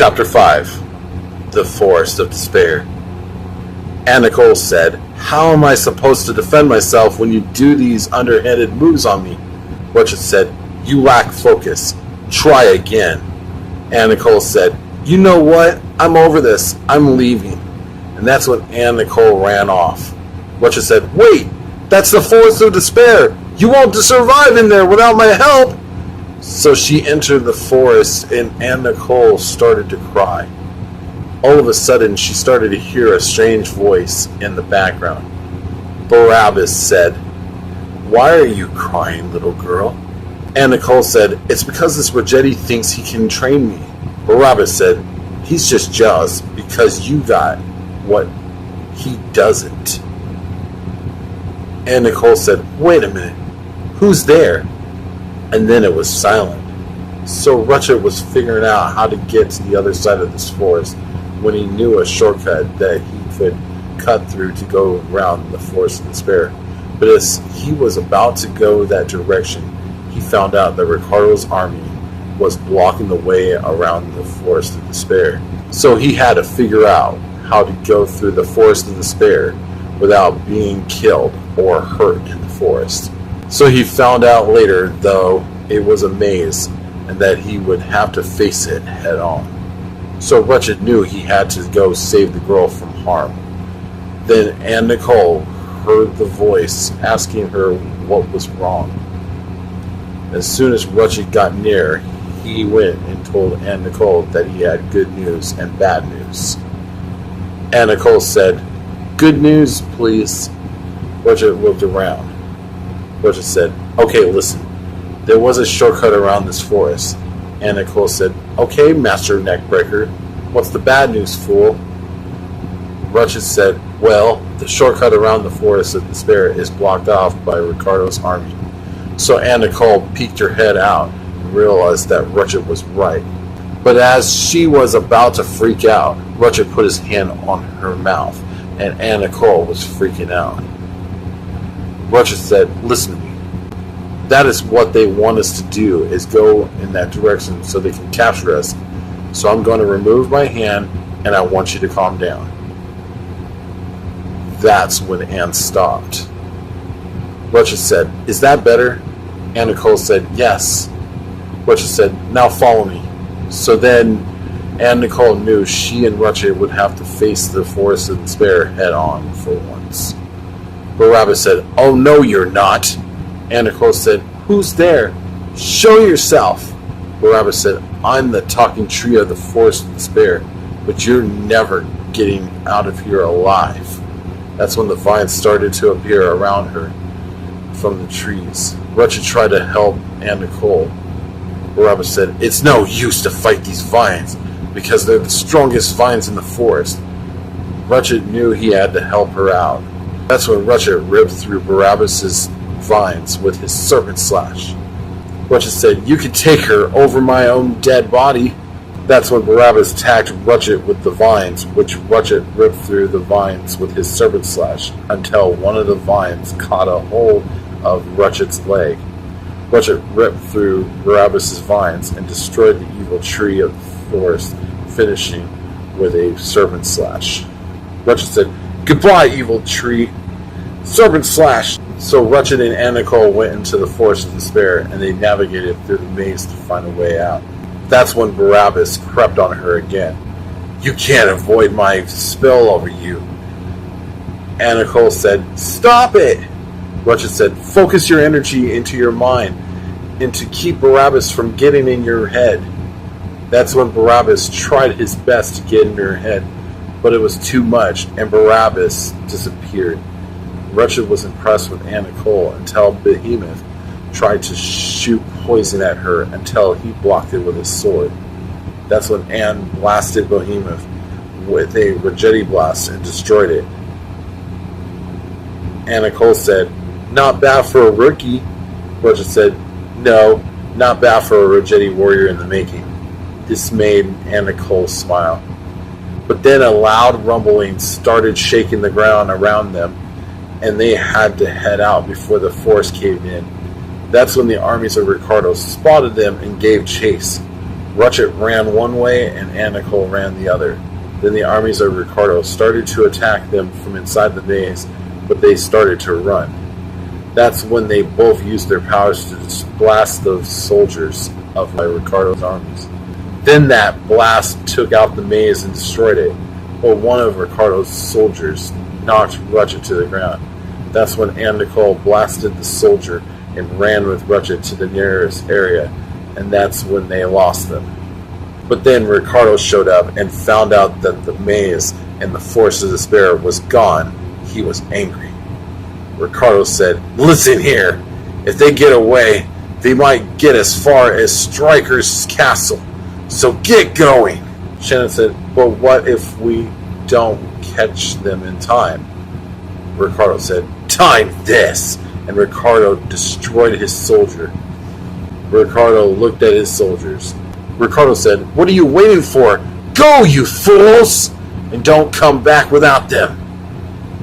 Chapter 5. The Forest of Despair. Ann Nicole said, "How am I supposed to defend myself when you do these underhanded moves on me?" Rutchit said, "You lack focus. Try again." Ann Nicole said, "You know what? I'm over this. I'm leaving." And that's when Ann Nicole ran off. Rutchit said, "Wait! That's the Forest of Despair! You won't survive in there without my help!" So she entered the forest, and Ann Nicole started to cry. All of a sudden, she started to hear a strange voice in the background. Barabbas said, "Why are you crying, little girl?" Ann Nicole said, "It's because this Rutchit thinks he can train me." Barabbas said, "He's just jealous because you got what he doesn't." Ann Nicole said, "Wait a minute, who's there?" And then it was silent. So Rutchit was figuring out how to get to the other side of this forest when he knew a shortcut that he could cut through to go around the Forest of Despair. But as he was about to go that direction, he found out that Ricardo's army was blocking the way around the Forest of Despair. So he had to figure out how to go through the Forest of Despair without being killed or hurt in the forest. So he found out later, though, it was a maze and that he would have to face it head on. So Rutchit knew he had to go save the girl from harm. Then Ann Nicole heard the voice asking her what was wrong. As soon as Rutchit got near, he went and told Ann Nicole that he had good news and bad news. Ann Nicole said, "Good news, please." Rutchit looked around. Rutchit said, "Okay, listen. There was a shortcut around this forest." Ann Nicole said, "Okay, Master Neckbreaker. What's the bad news, fool?" Rutchit said, "Well, the shortcut around the Forest of Despair is blocked off by Ricardo's army." So Ann Nicole peeked her head out and realized that Rutchit was right. But as she was about to freak out, Rutchit put his hand on her mouth, and Ann Nicole was freaking out. Rutchit said, "Listen to me. That is what they want us to do, is go in that direction so they can capture us. So I'm going to remove my hand, and I want you to calm down." That's when Ann stopped. Rutchit said, "Is that better?" Ann Nicole said, "Yes." Rutchit said, "Now follow me." So then Ann Nicole knew she and Rutchit would have to face the Forest of Despair head on for once. Barabbas said, "Oh no, you're not." Ann Nicole said, "Who's there? Show yourself." Barabbas said, "I'm the talking tree of the Forest of Despair, but you're never getting out of here alive." That's when the vines started to appear around her from the trees. Rutchit tried to help Ann Nicole. Barabbas said, "It's no use to fight these vines, because they're the strongest vines in the forest." Rutchit knew he had to help her out. That's when Rutchit ripped through Barabbas's vines with his serpent slash. Rutchit said, "You can take her over my own dead body." That's when Barabbas attacked Rutchit with the vines, which Rutchit ripped through the vines with his serpent slash until one of the vines caught a hold of Rutchit's leg. Rutchit ripped through Barabbas's vines and destroyed the evil tree of the forest, finishing with a serpent slash. Rutchit said, "Goodbye, evil tree. Serpent slash." So Rutchit and Ann Nicole went into the Forest of Despair, and they navigated through the maze to find a way out. That's when Barabbas crept on her again. "You can't avoid my spell over you." Ann Nicole said, "Stop it!" Rutchit said, "Focus your energy into your mind, and to keep Barabbas from getting in your head." That's when Barabbas tried his best to get in her head, but it was too much, and Barabbas disappeared. Rutchit was impressed with Ann Nicole until Behemoth tried to shoot poison at her until he blocked it with his sword. That's when Ann blasted Behemoth with a Rutchit blast and destroyed it. Ann Nicole said, "Not bad for a rookie." Rutchit said, "No, not bad for a Rutchit warrior in the making." This made Ann Nicole smile. But then a loud rumbling started shaking the ground around them, and they had to head out before the forest caved in. That's when the armies of Ricardo spotted them and gave chase. Rutchit ran one way and Nicole ran the other. Then the armies of Ricardo started to attack them from inside the maze, but they started to run. That's when they both used their powers to blast the soldiers of Ricardo's armies. Then that blast took out the maze and destroyed it, but one of Ricardo's soldiers knocked Rutchit to the ground. That's when Nicole blasted the soldier and ran with Rutchit to the nearest area, and that's when they lost them. But then Ricardo showed up and found out that the maze and the force of despair was gone. He was angry. Ricardo said, "Listen here, if they get away, they might get as far as Striker's castle, so get going." Shannon said, "But what if we don't catch them in time?" Ricardo said, "Time this!" And Ricardo destroyed his soldier. Ricardo looked at his soldiers. Ricardo said, "What are you waiting for? Go, you fools! And don't come back without them."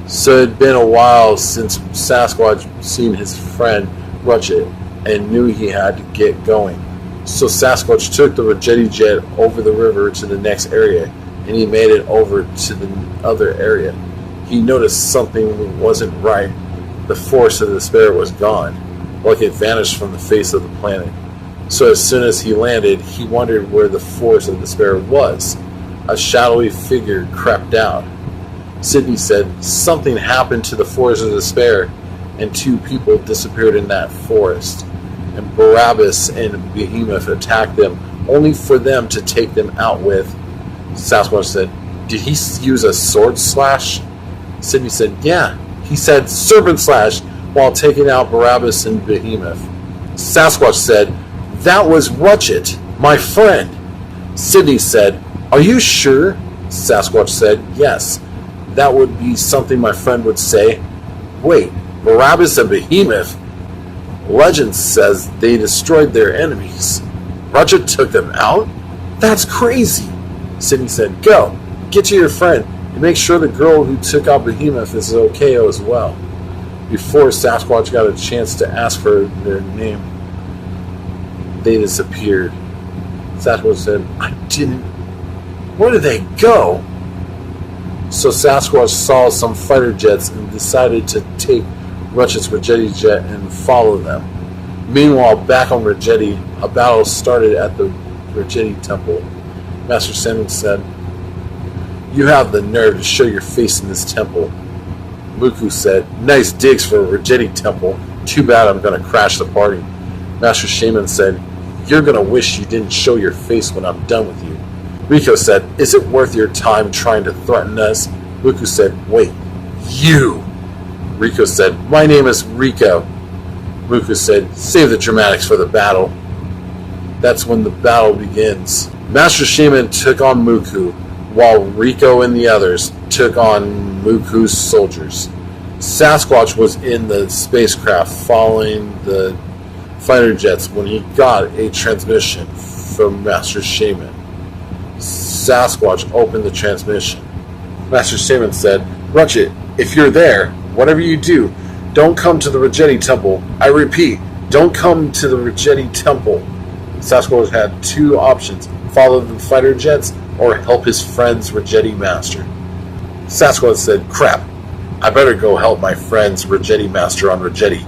So it had been a while since Sasquatch seen his friend Rutchit and knew he had to get going. So Sasquatch took the Retti jet over the river to the next area, and he made it over to the other area. He noticed something wasn't right. The force of despair was gone, like it vanished from the face of the planet. So as soon as he landed, he wondered where the force of despair was. A shadowy figure crept out. Sydney said something happened to the force of despair, and 2 people disappeared in that forest. And Barabbas and Behemoth attacked them, only for them to take them out with. Sasquatch said, "Did he use a sword slash?" Sydney said, "Yeah, he said serpent slash while taking out Barabbas and Behemoth." Sasquatch said, "That was Rutchit, my friend." Sydney said, "Are you sure?" Sasquatch said, "Yes. That would be something my friend would say." "Wait, Barabbas and Behemoth? Legend says they destroyed their enemies. Rutchit took them out? That's crazy." Sydney said, "Go, get to your friend, and make sure the girl who took out Behemoth is okay as well." Before Sasquatch got a chance to ask for their name, they disappeared. Sasquatch said, "I didn't... Where did they go?" So Sasquatch saw some fighter jets and decided to take Rutchit's Retti jet and follow them. Meanwhile, back on Retti, a battle started at the Retti temple. Master Salmon said, "You have the nerve to show your face in this temple." Muku said, "Nice digs for a Retti temple. Too bad I'm going to crash the party." Master Shaman said, "You're going to wish you didn't show your face when I'm done with you." Rico said, "Is it worth your time trying to threaten us?" Muku said, "Wait, you!" Rico said, "My name is Rico." Muku said, "Save the dramatics for the battle." That's when the battle begins. Master Shaman took on Muku, while Rico and the others took on Muku's soldiers. Sasquatch was in the spacecraft following the fighter jets when he got a transmission from Master Shaman. Sasquatch opened the transmission. Master Shaman said, "Rutchit, if you're there, whatever you do, don't come to the Retti temple. I repeat, don't come to the Retti temple." Sasquatch had 2 options: follow the fighter jets or help his friend's Retti master. Sasquatch said, "Crap, I better go help my friend's Retti master on Retti."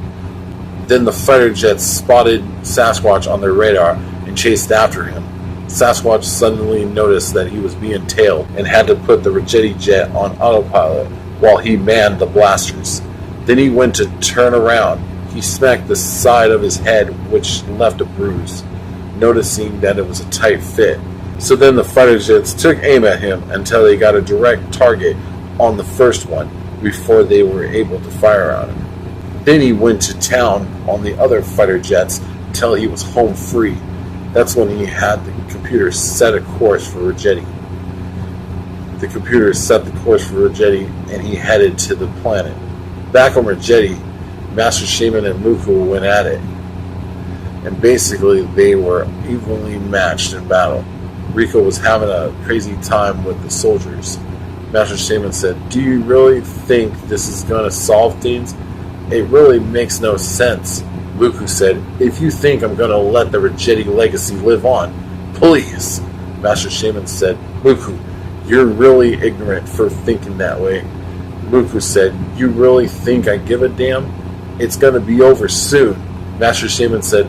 Then the fighter jets spotted Sasquatch on their radar and chased after him. Sasquatch suddenly noticed that he was being tailed and had to put the Retti jet on autopilot while he manned the blasters. Then he went to turn around. He smacked the side of his head, which left a bruise, noticing that it was a tight fit. So then the fighter jets took aim at him until they got a direct target on the first one before they were able to fire on him. Then he went to town on the other fighter jets until he was home free. That's when he had the computer set a course for Retti. The computer set the course for Retti, and he headed to the planet. Back on Retti, Master Shaman and Muku went at it, and basically they were evenly matched in battle. Rico was having a crazy time with the soldiers. Master Shaman said, "Do you really think this is going to solve things? It really makes no sense." Muku said, "If you think I'm going to let the Retti legacy live on, Please. Master Shaman said, Muku, you're really ignorant for thinking that way. Muku said, you really think I give a damn? It's going to be over soon. Master Shaman said,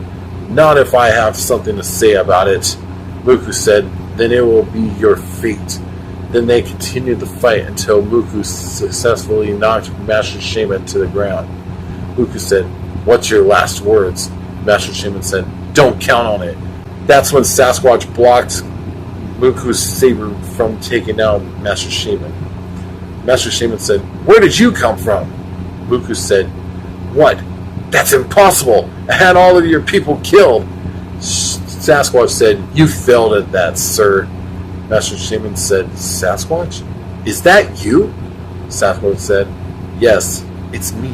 not if I have something to say about it. Muku said, then it will be your fate. Then they continued the fight until Muku successfully knocked Master Shaman to the ground. Muku said, what's your last words? Master Shaman said, don't count on it. That's when Sasquatch blocked Muku's saber from taking out Master Shaman. Master Shaman said, where did you come from? Muku said, what? That's impossible. I had all of your people killed. Sasquatch said, you failed at that, sir. Master Shaman said, Sasquatch? Is that you? Sasquatch said, yes, it's me.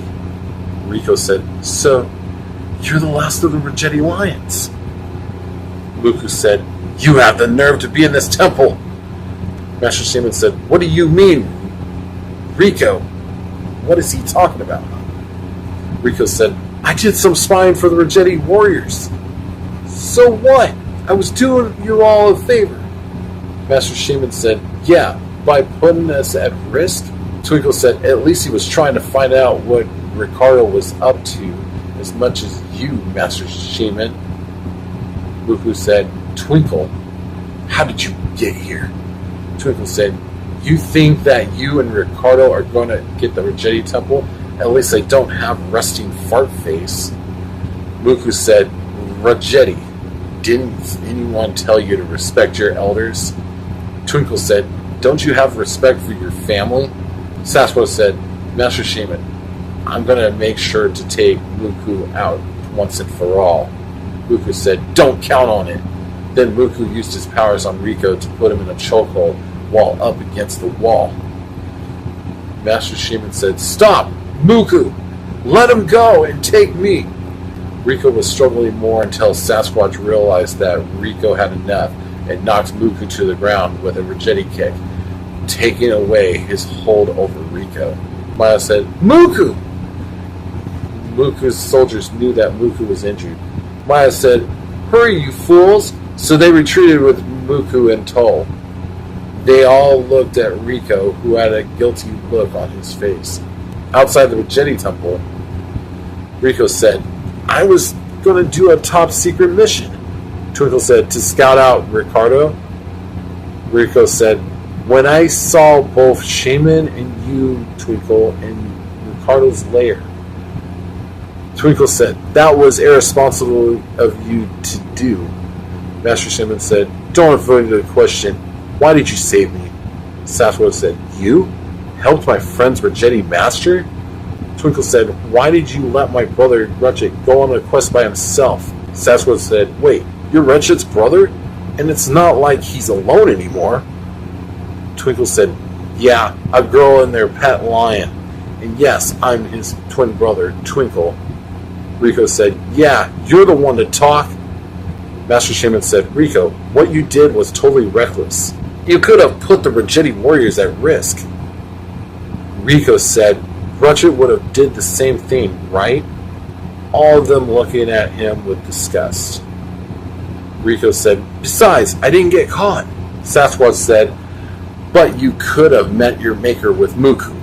Rico said, so, you're the last of the Rutchit lions. Muku said, you have the nerve to be in this temple. Master Shaman said, what do you mean, Rico? What is he talking about? Rico said, I did some spying for the Rutchit warriors. So what? I was doing you all a favor. Master Shaman said, yeah, by putting us at risk. Twinkle said, at least he was trying to find out what Ricardo was up to as much as you, Master Shaman. Muku said, Twinkle, how did you get here? Twinkle said, you think that you and Ricardo are going to get the Rutchit temple? At least I don't have resting fart face. Muku said, Rutchit, didn't anyone tell you to respect your elders? Twinkle said, don't you have respect for your family? Sasquatch said, Master Shaman, I'm going to make sure to take Muku out once and for all. Muku said, don't count on it. Then Muku used his powers on Rico to put him in a chokehold while up against the wall. Master Shaman said, stop, Muku! Let him go and take me! Rico was struggling more until Sasquatch realized that Rico had enough and knocked Muku to the ground with a Rutchit kick, taking away his hold over Rico. Maya said, Muku! Muku's soldiers knew that Muku was injured. Maya said, hurry, you fools! So they retreated with Muku in tow. They all looked at Rico, who had a guilty look on his face. Outside the Rutchit temple, Rico said, I was going to do a top-secret mission. Twinkle said, to scout out Ricardo. Rico said, when I saw both Shaman and you, Twinkle, in Ricardo's lair. Twinkle said, that was irresponsible of you to do. Master Shaman said, don't avoid the question, why did you save me? Sasquatch said, you? Helped my friend's Rutchit master? Twinkle said, why did you let my brother Rutchit go on a quest by himself? Sasquatch said, wait, you're Rutchit's brother? And it's not like he's alone anymore. Twinkle said, yeah, a girl and their pet lion. And yes, I'm his twin brother, Twinkle. Rico said, yeah, you're the one to talk. Master Shaman said, Rico, what you did was totally reckless. You could have put the Rutchit warriors at risk. Rico said, Rutchit would have did the same thing, right? All of them looking at him with disgust. Rico said, besides, I didn't get caught. Sasquatch said, but you could have met your maker with Muku.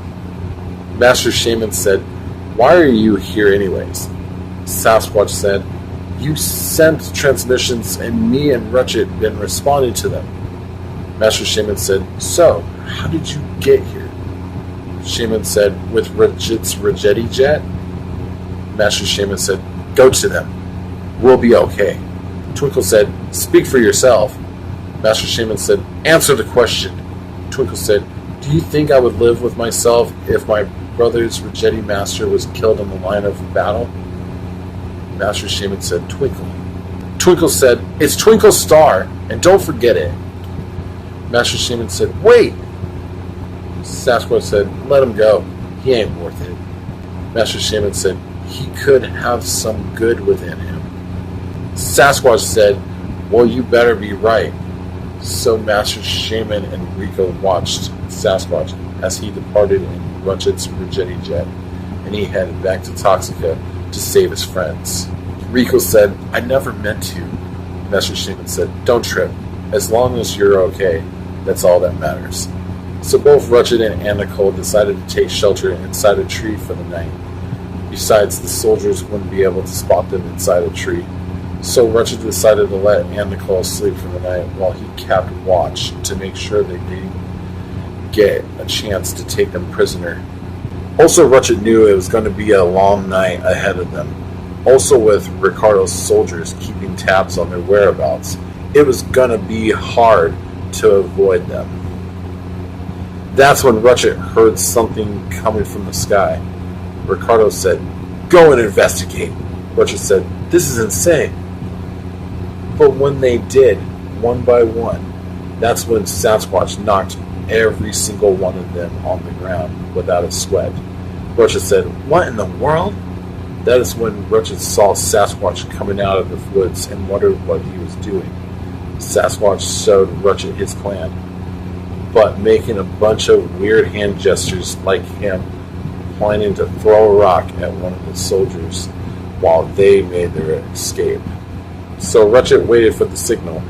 Master Shaman said, why are you here anyways? Sasquatch said, you sent transmissions and me and Rutchit been responding to them. Master Shaman said, so, how did you get here? Shaman said, with Rutchit's Rutchit jet. Master Shaman said, go to them. We'll be okay. Twinkle said, speak for yourself. Master Shaman said, answer the question. Twinkle said, do you think I would live with myself if my brother's Rutchit master was killed in the line of battle? Master Shaman said, Twinkle. Twinkle said, it's Twinkle's star, and don't forget it. Master Shaman said, wait! Sasquatch said, let him go. He ain't worth it. Master Shaman said, he could have some good within him. Sasquatch said, well, you better be right. So Master Shaman and Rico watched Sasquatch as he departed in Rutchit's Rutchit jet, and he headed back to Toxica to save his friends. Rico said, I never meant to. Master Shaman said, don't trip. As long as you're okay, that's all that matters. So both Rutchit and Anne Nicole decided to take shelter inside a tree for the night. Besides, the soldiers wouldn't be able to spot them inside a tree. So Rutchit decided to let Anne Nicole sleep for the night while he kept watch to make sure they didn't get a chance to take them prisoner. Also, Rutchit knew it was going to be a long night ahead of them. Also, with Ricardo's soldiers keeping tabs on their whereabouts, it was going to be hard to avoid them. That's when Rutchit heard something coming from the sky. Ricardo said, "Go and investigate." Rutchit said, "This is insane." But when they did, one by one, that's when Sasquatch knocked every single one of them on the ground without a sweat. Rutchit said, "What in the world?" That is when Rutchit saw Sasquatch coming out of the woods and wondered what he was doing. Sasquatch showed Rutchit his plan, but making a bunch of weird hand gestures like him planning to throw a rock at one of the soldiers while they made their escape. So Rutchit waited for the signal,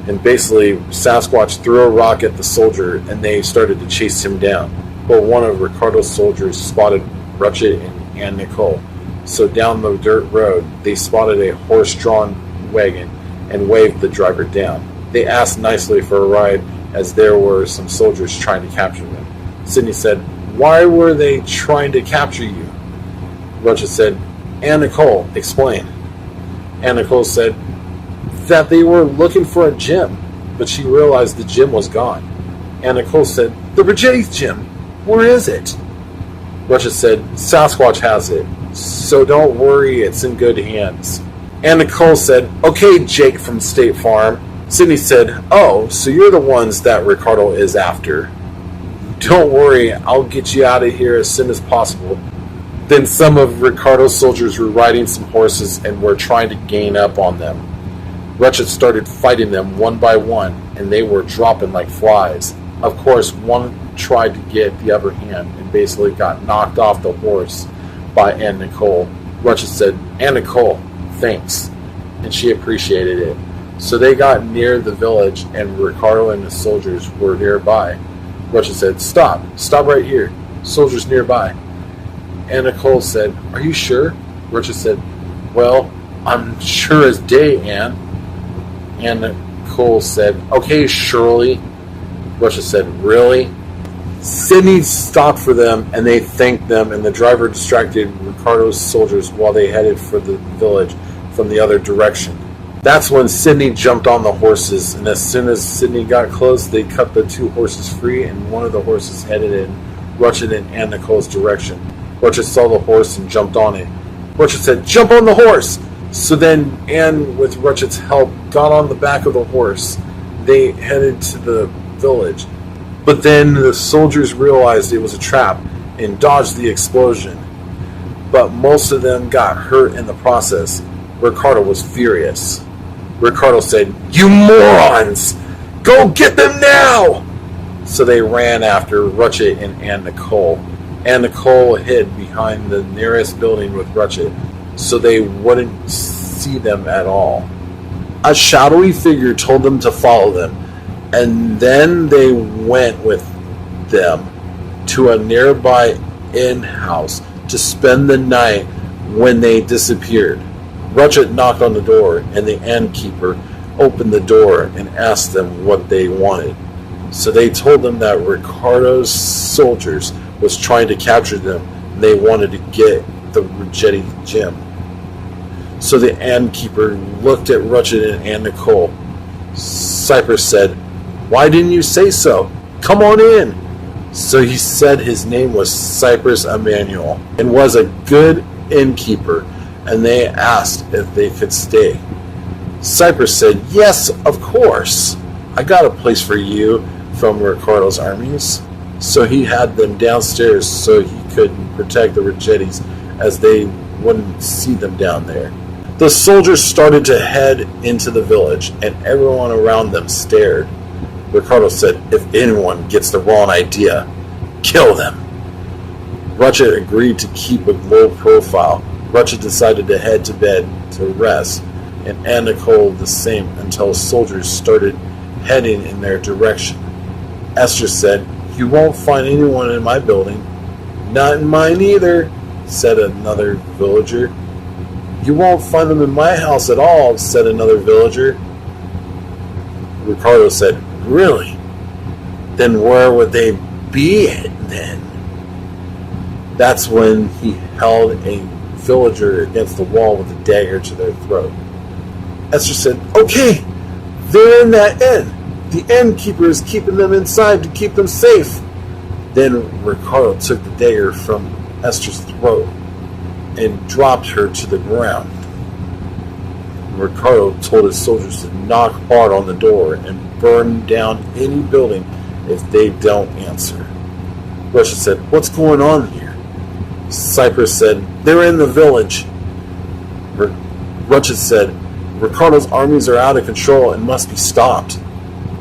and basically Sasquatch threw a rock at the soldier and they started to chase him down. But one of Ricardo's soldiers spotted Rutchit and Anne Nicole. So down the dirt road, they spotted a horse-drawn wagon and waved the driver down. They asked nicely for a ride as there were some soldiers trying to capture them. Sidney said, "Why were they trying to capture you?" Rutchit said, "Anne Nicole, explain." Anne Nicole said that they were looking for a gym, but she realized the gym was gone. Anne Nicole said, "The Rutchit's gym, where is it?" Rutchit said, "Sasquatch has it, so don't worry, it's in good hands." Anne Nicole said, "Okay, Jake from State Farm." Sidney said, "Oh, so you're the ones that Ricardo is after. Don't worry, I'll get you out of here as soon as possible." Then some of Ricardo's soldiers were riding some horses and were trying to gain up on them. Rutchit started fighting them one by one, and they were dropping like flies. Of course, one tried to get the upper hand and basically got knocked off the horse by Anne Nicole. Rutchit said, "Anne Nicole, thanks," and she appreciated it. So they got near the village, and Ricardo and his soldiers were nearby. Rutchit said, Stop right here. Soldiers nearby." Anne Nicole said, "Are you sure?" Rutchit said, "Well, I'm sure as day, Anne." Anne Nicole said, "Okay, Shirley." Rutchit said, "Really?" Sidney stopped for them, and they thanked them, and the driver distracted Ricardo's soldiers while they headed for the village from the other direction. That's when Sidney jumped on the horses, and as soon as Sidney got close, they cut the two horses free, and one of the horses headed in Rutchit and Anne Nicole's direction. Rutchit saw the horse and jumped on it. Rutchit said, "Jump on the horse!" So then Anne, with Rutchit's help, got on the back of the horse. They headed to the village. But then the soldiers realized it was a trap and dodged the explosion. But most of them got hurt in the process. Ricardo was furious. Ricardo said, "You morons! Go get them now!" So they ran after Rutchit and Anne Nicole. Anne Nicole hid behind the nearest building with Rutchit, so they wouldn't see them at all. A shadowy figure told them to follow them, and then they went with them to a nearby inn house to spend the night when they disappeared. Rutchit knocked on the door, and the innkeeper opened the door and asked them what they wanted. So they told them that Ricardo's soldiers was trying to capture them, and they wanted to get the Retti gem. So the innkeeper looked at Rutchit and Anne Nicole. Cypress said, "Why didn't you say so? Come on in." So he said his name was Cypress Emmanuel and was a good innkeeper, and they asked if they could stay. Cypress said, "Yes, of course. I got a place for you from Ricardo's armies." So he had them downstairs so he could protect the Rutchits as they wouldn't see them down there. The soldiers started to head into the village, and everyone around them stared. Ricardo said, "If anyone gets the wrong idea, kill them." Rutchit agreed to keep a low profile. Rutchit decided to head to bed to rest, and Anne Nicole the same until soldiers started heading in their direction. Esther said, "You won't find anyone in my building." "Not in mine either," said another villager. "You won't find them in my house at all," said another villager. Ricardo said, "Really? Then where would they be then?" That's when he held a villager against the wall with a dagger to their throat. Esther said, "Okay, they're in that inn. The innkeeper is keeping them inside to keep them safe." Then Ricardo took the dagger from Esther's throat and dropped her to the ground. Ricardo told his soldiers to knock hard on the door and burn down any building if they don't answer. Rutchit said, "What's going on here?" Cypress said, "They're in the village." Rutchit said, "Ricardo's armies are out of control and must be stopped."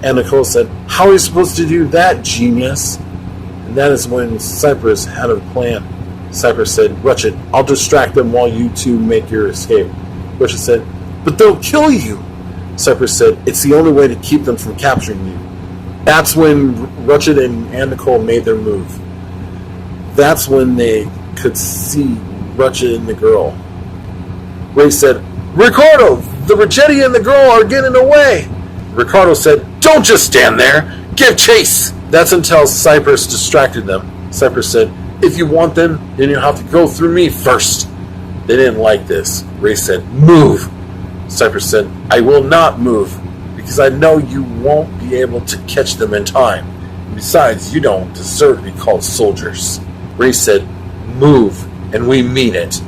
And Nicole said, "How are we supposed to do that, genius?" And that is when Cypress had a plan. Cypress said, "Rutchit, I'll distract them while you two make your escape." Rutchit said, "But they'll kill you." Cypress said, "It's the only way to keep them from capturing you." That's when Rutchit and Nicole made their move. That's when they could see Rutchit and the girl. Ray said, "Ricardo, the Retti and the girl are getting away." Ricardo said, "Don't just stand there. Give chase." That's until Cypress distracted them. Cypress said, "If you want them, then you'll have to go through me first." They didn't like this. Ray said, "Move." Cypress said, "I will not move, because I know you won't be able to catch them in time. Besides, you don't deserve to be called soldiers." Ray said, "Move, and we mean it."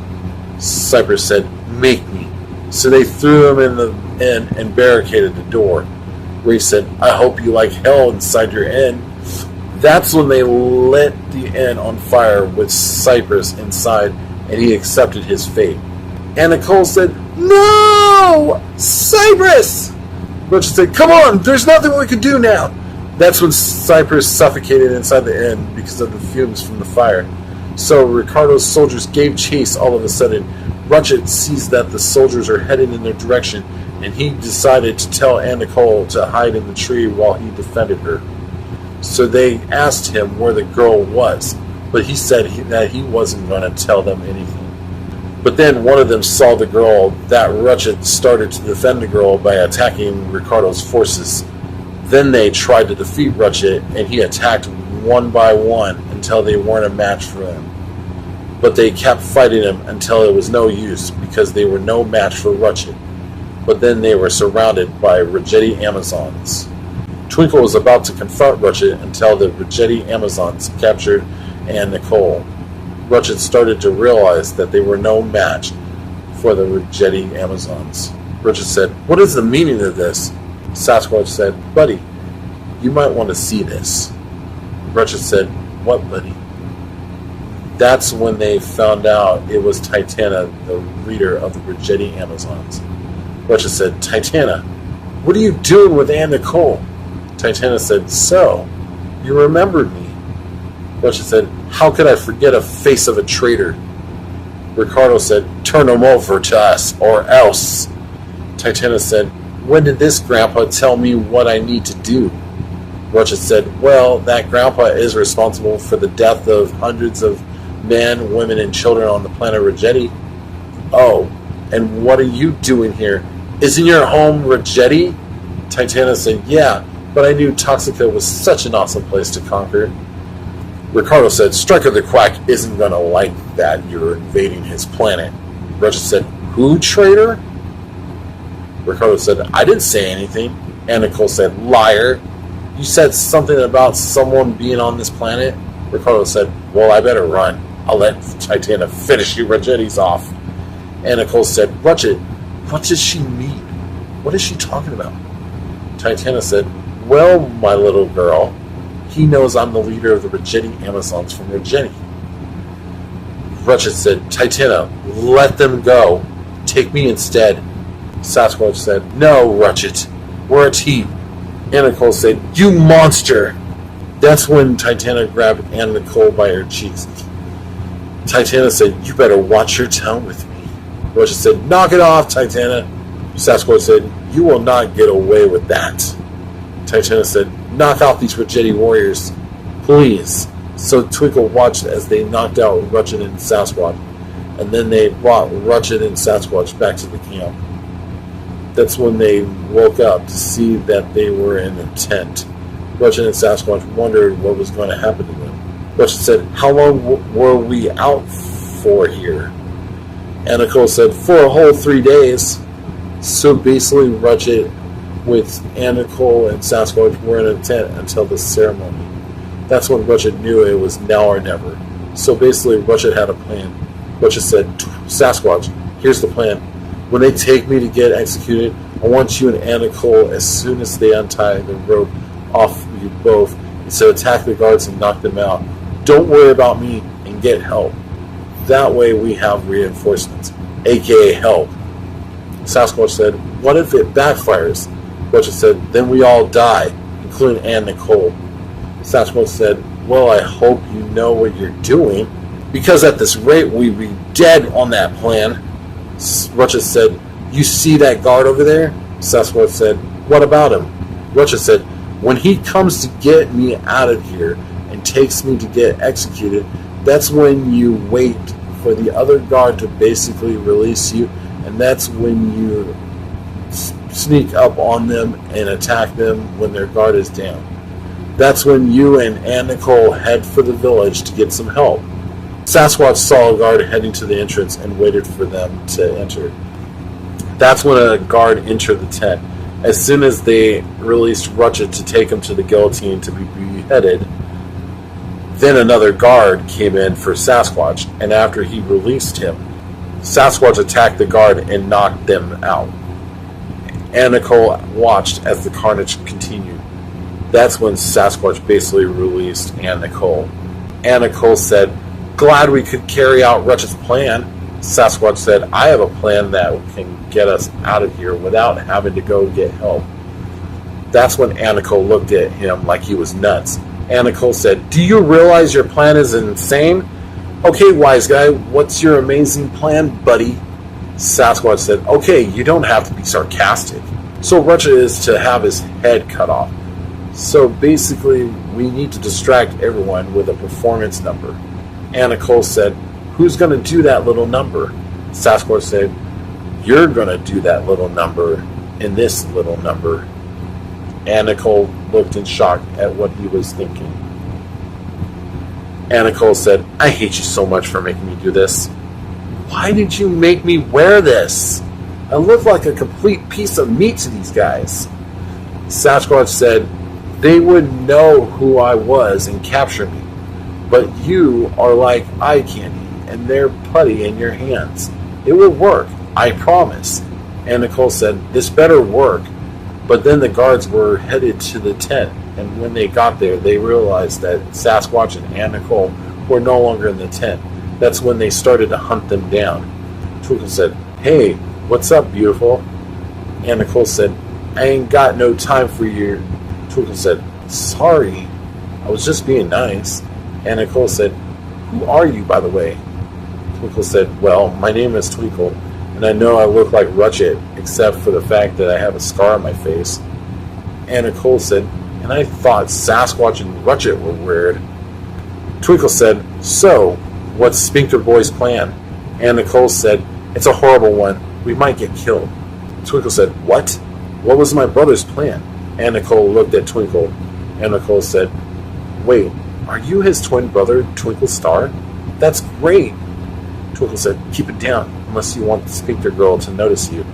Cypress said, "Make me." So they threw him in the inn and barricaded the door. Ray said, "I hope you like hell inside your inn." That's when they lit the inn on fire with Cypress inside, and he accepted his fate. And Nicole said, "No! Cypress!" Rutchit said, "Come on, there's nothing we can do now." That's when Cypress suffocated inside the inn because of the fumes from the fire. So Ricardo's soldiers gave chase all of a sudden. Rutchit sees that the soldiers are heading in their direction, and he decided to tell Anne Nicole to hide in the tree while he defended her. So they asked him where the girl was, but he said that he wasn't going to tell them anything. But then one of them saw the girl that Rutchit started to defend the girl by attacking Ricardo's forces. Then they tried to defeat Rutchit, and he attacked one by one until they weren't a match for him. But they kept fighting him until it was no use, because they were no match for Rutchit. But then they were surrounded by Retti Amazons. Twinkle was about to confront Rutchit until the Retti Amazons captured Anne Nicole. Rutchit started to realize that they were no match for the Retti Amazons. Rutchit said, "What is the meaning of this?" Sasquatch said, "Buddy, you might want to see this." Rutchit said, "What, buddy?" That's when they found out it was Titana, the leader of the Retti Amazons. Rutchit said, "Titana, what are you doing with Anne Nicole?" Titana said, "So, you remembered me." Rutchit said, "How could I forget a face of a traitor?" Ricardo said, "Turn him over to us, or else." Titana said, "When did this grandpa tell me what I need to do?" Rutchit said, "Well, that grandpa is responsible for the death of hundreds of men, women, and children on the planet Retti." "Oh, and what are you doing here? Isn't your home Retti?" Titana said, "Yeah, but I knew Toxica was such an awesome place to conquer." Ricardo said, "Striker the Quack isn't going to like that you're invading his planet." Rutchit said, "Who, traitor?" Ricardo said, "I didn't say anything." And Nicole said, "Liar. You said something about someone being on this planet." Ricardo said, "Well, I better run. I'll let Titana finish you Rettis off." And Nicole said, "Rutchit, what does she mean? What is she talking about?" Titana said, "Well, my little girl, he knows I'm the leader of the Retti Amazons from Retti." Rutchit said, "Titana, let them go. Take me instead." Sasquatch said, "No, Rutchit, we're a team." And Nicole said, "You monster!" That's when Titana grabbed Anne Nicole by her cheeks. Titana said, "You better watch your tongue with me." Rutchit said, "Knock it off, Titana." Sasquatch said, "You will not get away with that." Titania said, knock out these Rutchit warriors, please. So Twinkle watched as they knocked out Rutchit and Sasquatch, and then they brought Rutchit and Sasquatch back to the camp. That's when they woke up to see that they were in a tent. Rutchit and Sasquatch wondered what was going to happen to them. Rutchit said, how long were we out for here? And Nicole said, for a whole 3 days. So basically Rutchit with Nicole and Sasquatch were in a tent until the ceremony. That's when Rutchit knew it was now or never. So basically Rutchit had a plan. Rutchit said, Sasquatch, here's the plan. When they take me to get executed, I want you and Nicole, as soon as they untie the rope off you both, to attack the guards and knock them out. Don't worry about me and get help. That way we have reinforcements, aka help. Sasquatch said, what if it backfires? Rutchit said, then we all die, including Nicole. Sasquatch said, well, I hope you know what you're doing, because at this rate we'd be dead on that plan. Rutchit said, you see that guard over there? Sasquatch said, what about him? Rutchit said, when he comes to get me out of here and takes me to get executed, that's when you wait for the other guard to basically release you, and that's when you sneak up on them and attack them when their guard is down. That's when you and Nicole head for the village to get some help. Sasquatch saw a guard heading to the entrance and waited for them to enter. That's when a guard entered the tent. As soon as they released Rutchit to take him to the guillotine to be beheaded, then another guard came in for Sasquatch, and after he released him, Sasquatch attacked the guard and knocked them out. Nicole watched as the carnage continued. That's when Sasquatch basically released Nicole. Nicole said, glad we could carry out Rutchit's plan. Sasquatch said, I have a plan that can get us out of here without having to go get help. That's when Nicole looked at him like he was nuts. Nicole said, do you realize your plan is insane? Okay, wise guy, what's your amazing plan, buddy? Sasquatch said, okay, you don't have to be sarcastic. So Rutchit is to have his head cut off. So basically, we need to distract everyone with a performance number. Nicole said, who's going to do that little number? Sasquatch said, you're going to do that little number in this little number. Nicole looked in shock at what he was thinking. Nicole said, I hate you so much for making me do this. Why did you make me wear this? I look like a complete piece of meat to these guys. Sasquatch said, they would know who I was and capture me. But you are like eye candy, and they're putty in your hands. It will work, I promise. Nicole said, this better work. But then the guards were headed to the tent, and when they got there, they realized that Sasquatch and Nicole were no longer in the tent. That's when they started to hunt them down. Twinkle said, hey, what's up, beautiful? Nicole said, I ain't got no time for you. Twinkle said, sorry, I was just being nice. Nicole said, who are you, by the way? Twinkle said, well, my name is Twinkle, and I know I look like Rutchit, except for the fact that I have a scar on my face. Nicole said, and I thought Sasquatch and Rutchit were weird. Twinkle said, so, what's Sphincter Boy's plan? Nicole said, it's a horrible one. We might get killed. Twinkle said, what? What was my brother's plan? Nicole looked at Twinkle. Nicole said, wait, are you his twin brother, Twinkle Star? That's great. Twinkle said, keep it down, unless you want the Sphincter girl to notice you.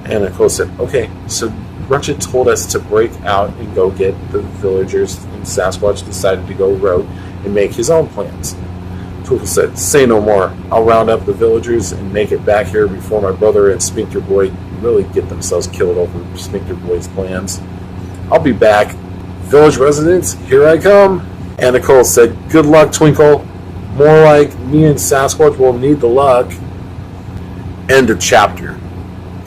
Nicole said, okay, so Rutchit told us to break out and go get the villagers, and Sasquatch decided to go rogue and make his own plans. Twinkle said, say no more. I'll round up the villagers and make it back here before my brother and Sphincter Boy really get themselves killed over Sphincter Boy's plans. I'll be back. Village residents, here I come. Nicole said, good luck, Twinkle. More like me and Sasquatch will need the luck. End of chapter.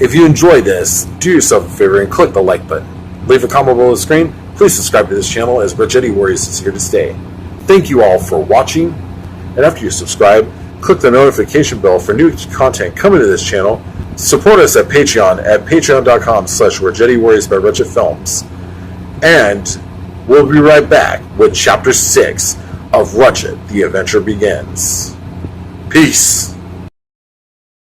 If you enjoyed this, do yourself a favor and click the like button. Leave a comment below the screen. Please subscribe to this channel, as Rutchit Warriors is here to stay. Thank you all for watching, and after you subscribe, click the notification bell for new content coming to this channel. Support us at Patreon at patreon.com/Rutchit Warriors by Rutchit Films. And we'll be right back with Chapter 6 of Rutchit, The Adventure Begins. Peace.